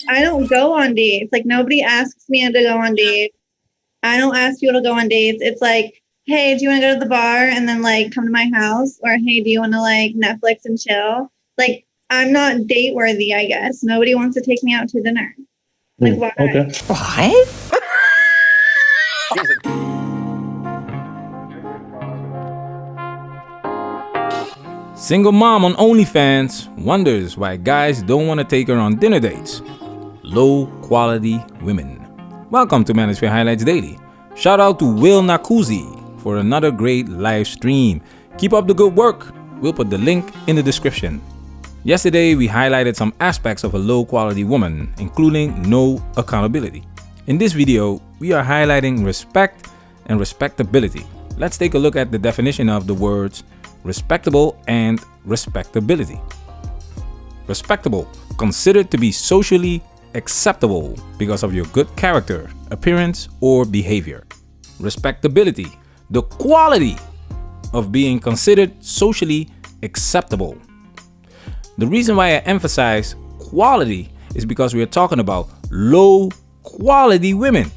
I don't go on dates. Like, nobody asks me to go on dates. I don't ask people to go on dates. It's like, hey, do you want to go to the bar and then like come to my house? Or hey, do you want to like Netflix and chill? Like, I'm not date worthy, I guess. Nobody wants to take me out to dinner. Like, why? Okay. What? Single mom on OnlyFans wonders why guys don't want to take her on dinner dates. Low quality women. Welcome to Manosphere Highlights Daily. Shout out to Will Nakuzi for another great live stream. Keep up the good work. We'll put the link in the description. Yesterday, we highlighted some aspects of a low quality woman, including no accountability. In this video, we are highlighting respect and respectability. Let's take a look at the definition of the words respectable and respectability. Respectable, considered to be socially acceptable because of your good character, appearance, or behavior. Respectability, the quality of being considered socially acceptable. The reason why I emphasize quality is because we are talking about low quality women.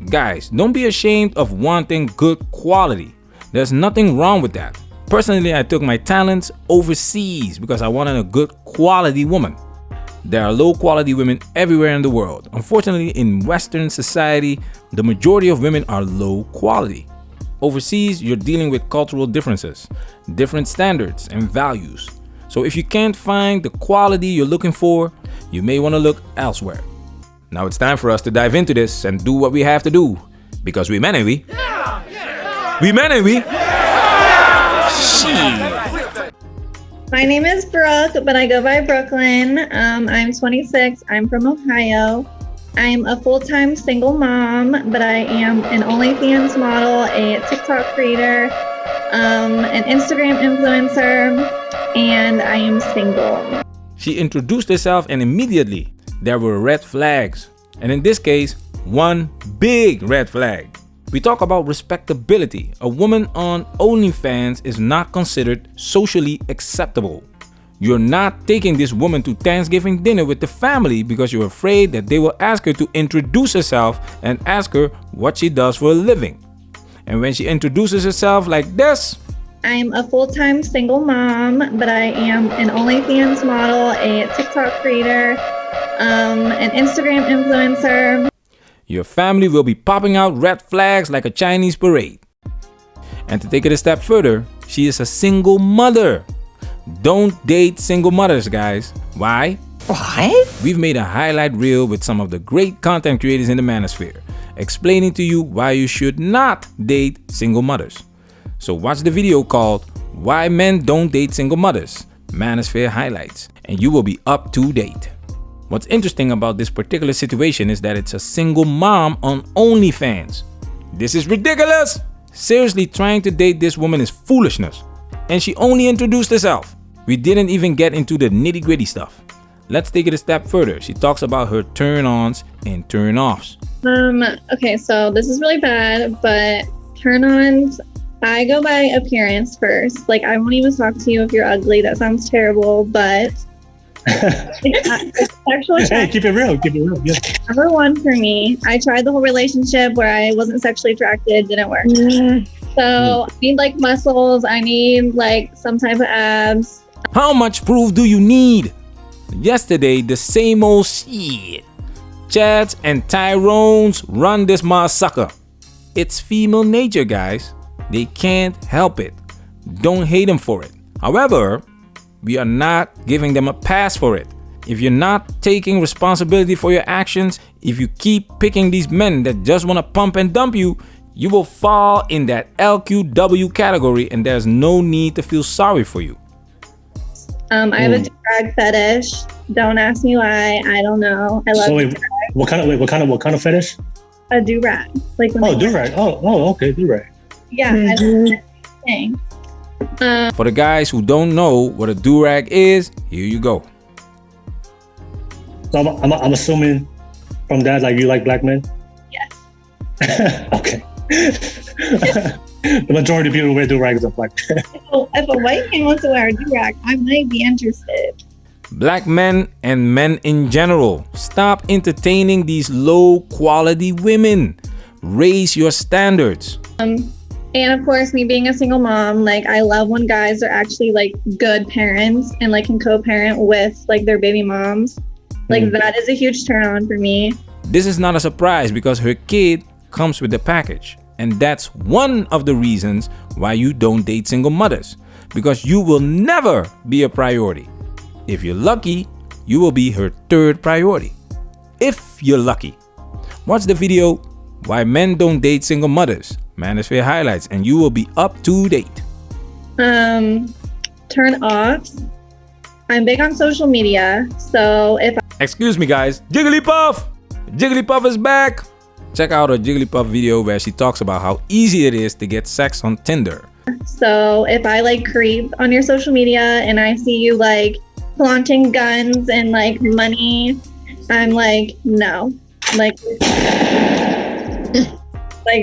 Guys, don't be ashamed of wanting good quality. There's nothing wrong with that. Personally, I took my talents overseas because I wanted a good quality woman. There are low quality women everywhere in the world. Unfortunately, in Western society, the majority of women are low quality. Overseas, you're dealing with cultural differences, different standards and values. So if you can't find the quality you're looking for, you may want to look elsewhere. Now it's time for us to dive into this and do what we have to do. Because we men, ain't we? We men, ain't we? My name is Brooke, but I go by Brooklyn. I'm 26. I'm from Ohio. I'm a full-time single mom, but I am an OnlyFans model, a TikTok creator, an Instagram influencer, and I am single. She introduced herself and immediately there were red flags. And in this case, one big red flag. We talk about respectability. A woman on OnlyFans is not considered socially acceptable. You're not taking this woman to Thanksgiving dinner with the family because you're afraid that they will ask her to introduce herself and ask her what she does for a living. And when she introduces herself like this, I'm a full-time single mom, but I am an OnlyFans model, a TikTok creator, an Instagram influencer. Your family will be popping out red flags like a Chinese parade. And to take it a step further, she is a single mother. Don't date single mothers, guys. Why? What? We've made a highlight reel with some of the great content creators in the manosphere, explaining to you why you should not date single mothers. So watch the video called Why Men Don't Date Single Mothers, Manosphere Highlights, and you will be up to date. What's interesting about this particular situation is that it's a single mom on OnlyFans. This is ridiculous! Seriously, trying to date this woman is foolishness. And she only introduced herself. We didn't even get into the nitty-gritty stuff. Let's take it a step further. She talks about her turn-ons and turn-offs. Okay, so this is really bad, but turn-ons, I go by appearance first. Like, I won't even talk to you if you're ugly. That sounds terrible, but it's sexual attraction. Hey, keep it real. Yeah. Number one for me. I tried the whole relationship where I wasn't sexually attracted, didn't work. So I need like muscles. I need like some type of abs. How much proof do you need? Yesterday, the same old shit. Chads and Tyrones run this motherfucker. It's female nature, guys. They can't help it. Don't hate them for it. However, we are not giving them a pass for it. If you're not taking responsibility for your actions, if you keep picking these men that just want to pump and dump you, you will fall in that LQW category and there's no need to feel sorry for you. I have a drag fetish. Don't ask me why. I don't know. I love Wait, what kind of fetish? a do-rag. Like when Do-rag. Okay, do-rag. yeah, I love that thing. For the guys who don't know what a do-rag is, here you go. So I'm assuming from that, like, you like black men? Yes. Okay. The majority of people who wear do-rags are black men. If a white man wants to wear a do-rag, I might be interested. Black men and men in general, stop entertaining these low quality women. Raise your standards. And of course, me being a single mom, like I love when guys are actually like good parents and like can co-parent with like their baby moms. Like that is a huge turn on for me. This is not a surprise because her kid comes with the package. And that's one of the reasons why you don't date single mothers, because you will never be a priority. If you're lucky, you will be her third priority. If you're lucky. Watch the video, Why Men Don't Date Single Mothers, Manosphere Highlights, and you will be up to date. Turn off. I'm big on social media, so if Excuse me guys, Jigglypuff! Jigglypuff is back! Check out a Jigglypuff video where she talks about how easy it is to get sex on Tinder. if I like creep on your social media and I see you like flaunting guns and like money, I'm like, no. Like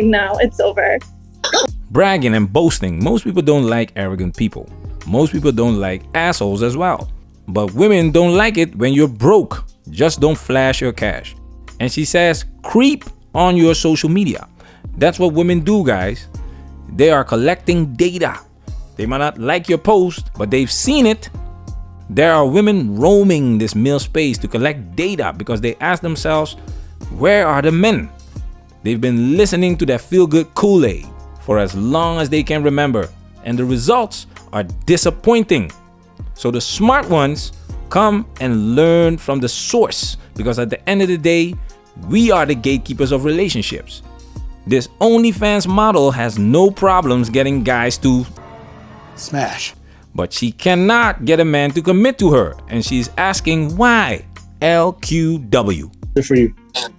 no, it's over. Bragging and boasting. Most people don't like arrogant people. Most people don't like assholes as well. But women don't like it when you're broke. Just don't flash your cash. And she says, creep on your social media. That's what women do, guys. They are collecting data. They might not like your post, but they've seen it. There are women roaming this male space to collect data because they ask themselves, where are the men? They've been listening to that feel-good Kool-Aid for as long as they can remember, and the results are disappointing. So the smart ones come and learn from the source, because at the end of the day, we are the gatekeepers of relationships. This OnlyFans model has no problems getting guys to Smash. but she cannot get a man to commit to her, and she's asking why. LQW. Good for you.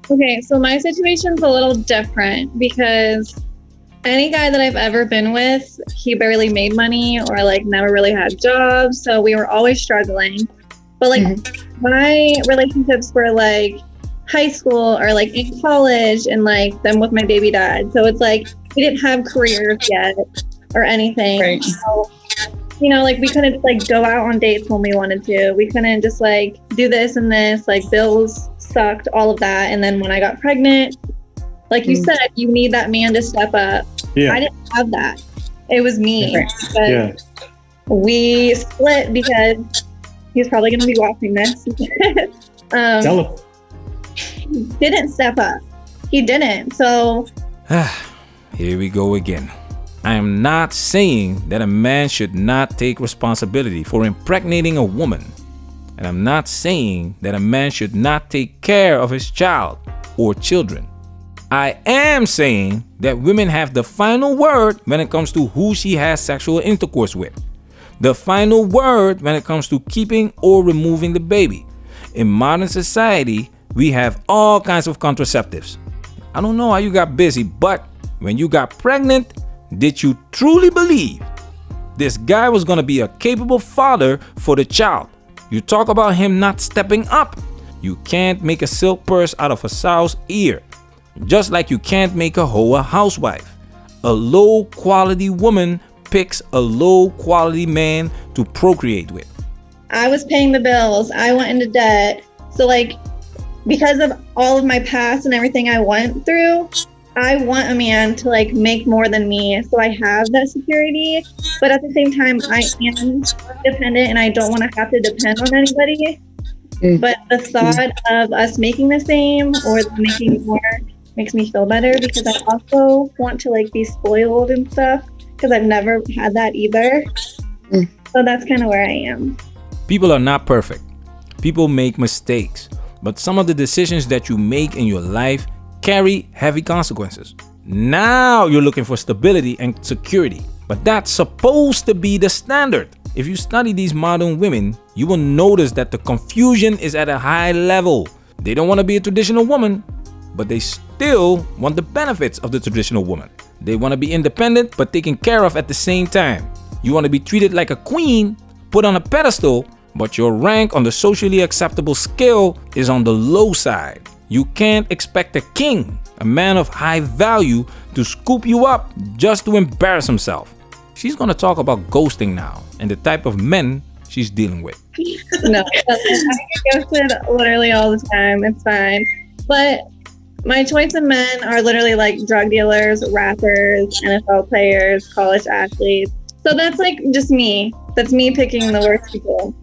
Okay, so my situation's a little different because any guy that I've ever been with, he barely made money or like never really had jobs. So we were always struggling. But like my relationships were like high school or like in college and like them with my baby dad. So it's like we didn't have careers yet or anything. Right. So, you know, like we couldn't like go out on dates when we wanted to. We couldn't just like do this and this, like bills sucked, all of that. And then when I got pregnant, like you said, you need that man to step up. Yeah. I didn't have that. It was me. Right. But Yeah. we split because he's probably going to be watching this. Tell him. Didn't step up. He didn't. So Here we go again. I am not saying that a man should not take responsibility for impregnating a woman. And I'm not saying that a man should not take care of his child or children. I am saying that women have the final word when it comes to who she has sexual intercourse with. The final word when it comes to keeping or removing the baby. In modern society, we have all kinds of contraceptives. I don't know how you got busy, but when you got pregnant, did you truly believe this guy was gonna be a capable father for the child? You talk about him not stepping up. You can't make a silk purse out of a sow's ear. Just like you can't make a hoe a housewife. A low quality woman picks a low quality man to procreate with. I was paying the bills. I went into debt. So like, because of all of my past and everything I went through, I want a man to like make more than me. So I have that security. But at the same time, I am dependent and I don't want to have to depend on anybody. But the thought of us making the same or making more makes me feel better because I also want to like be spoiled and stuff because I've never had that either. So that's kind of where I am. People are not perfect. People make mistakes. But some of the decisions that you make in your life carry heavy consequences. Now you're looking for stability and security. But that's supposed to be the standard. If you study these modern women, you will notice that the confusion is at a high level. They don't want to be a traditional woman, but they still want the benefits of the traditional woman. They want to be independent, but taken care of at the same time. You want to be treated like a queen, put on a pedestal, but your rank on the socially acceptable scale is on the low side. You can't expect a king, a man of high value, to scoop you up just to embarrass himself. She's going to talk about ghosting now and the type of men she's dealing with. No, I get ghosted literally all the time. It's fine. But my choice of men are literally like drug dealers, rappers, NFL players, college athletes. So that's like just me. That's me picking the worst people.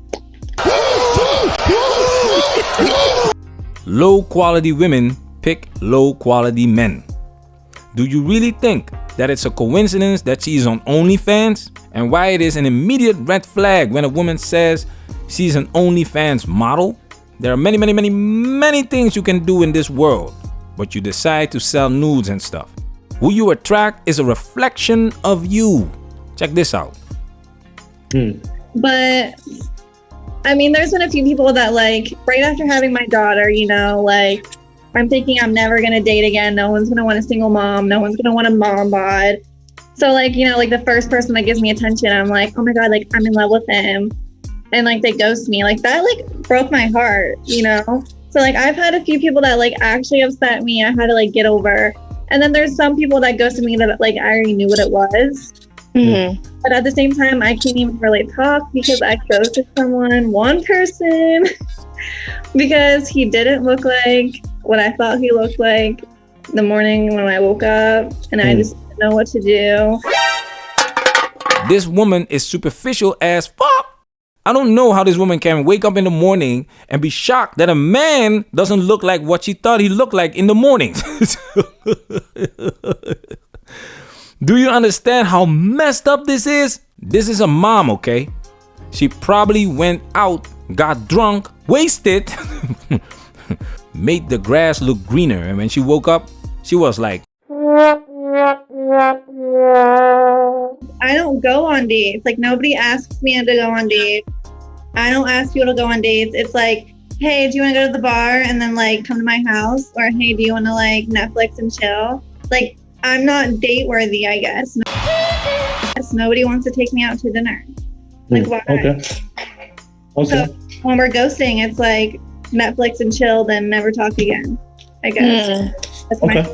Low quality women pick low quality men. Do you really think that it's a coincidence that she's on OnlyFans? And why it is an immediate red flag when a woman says she's an OnlyFans model? There are many things you can do in this world, but you decide to sell nudes and stuff. Who you attract is a reflection of you. Check this out. But I mean, there's been a few people that like right after having my daughter, you know, like I'm thinking I'm never going to date again. No one's going to want a single mom. No one's going to want a mom bod. So like, you know, like the first person that gives me attention, I'm like, oh my God, like I'm in love with him. And like they ghost me. Like that like broke my heart, you know? So like I've had a few people that like actually upset me. I had to like get over. And then there's some people that ghosted me that like I already knew what it was. But at the same time, I can't even really talk because I ghosted one person, because he didn't look like what I thought he looked like the morning when I woke up, and I just didn't know what to do. This woman is superficial as fuck. I don't know how this woman can wake up in the morning and be shocked that a man doesn't look like what she thought he looked like in the morning. Do you understand how messed up this is? This is a mom, okay? She probably went out, got drunk, wasted, made the grass look greener. And when she woke up, she was like, I don't go on dates. Like nobody asks me to go on dates. I don't ask people to go on dates. It's like, hey, do you want to go to the bar and then like come to my house? Or hey, do you want to like Netflix and chill? Like, I'm not date worthy, I guess. Nobody wants to take me out to dinner. Like, why? Okay. So when we're ghosting, it's like Netflix and chill, then never talk again, I guess. That's my.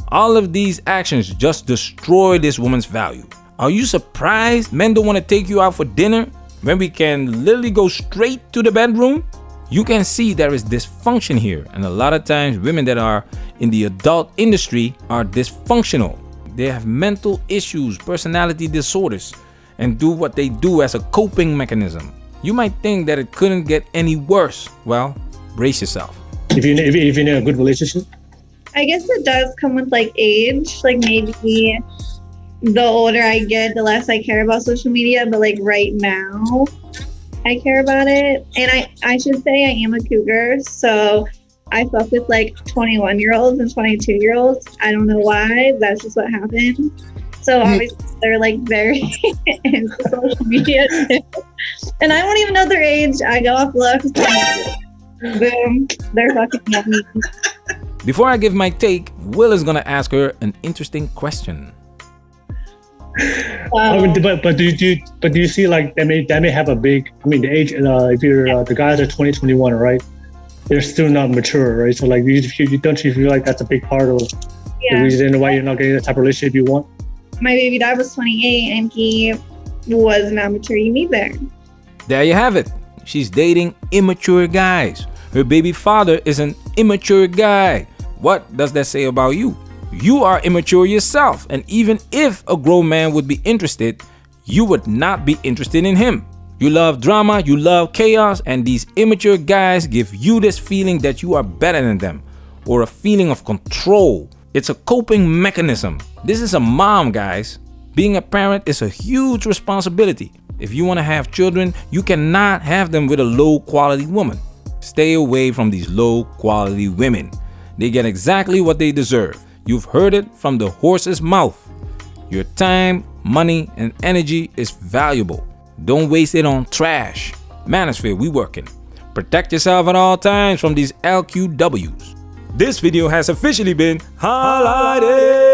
All of these actions just destroy this woman's value. Are you surprised men don't want to take you out for dinner when we can literally go straight to the bedroom? You can see there is dysfunction here, and a lot of times women that are in the adult industry are dysfunctional. They have mental issues, personality disorders, and do what they do as a coping mechanism. You might think that it couldn't get any worse. Well, brace yourself. If you're in a good relationship? I guess it does come with like age. Like maybe the older I get, the less I care about social media. But like right now, I care about it. And I should say I am a cougar. So I fuck with like 21-year-olds and 22-year-olds. I don't know why. That's just what happened. So obviously they're like very into social media too. And I won't even know their age. I go off looks. Boom. They're fucking at me. Before I give my take, Will is gonna ask her an interesting question. I mean, but do you see like that may have a big, I mean, the age, if you're the guys are 20, 21, right? They're still not mature, right? So like, don't you feel like that's a big part of the reason why you're not getting the type of relationship you want? My baby dad was 28 and he was not mature either. There you have it. She's dating immature guys. Her baby father is an immature guy. What does that say about you? You are immature yourself, and even if a grown man would be interested, you would not be interested in him. You love drama, you love chaos, and these immature guys give you this feeling that you are better than them, or a feeling of control. It's a coping mechanism. This is a mom, guys. Being a parent is a huge responsibility. If you want to have children, you cannot have them with a low quality woman. Stay away from these low quality women. They get exactly what they deserve. You've heard it from the horse's mouth. Your time, money, and energy is valuable. Don't waste it on trash. Manosphere, we working. Protect yourself at all times from these LQWs. This video has officially been highlighted.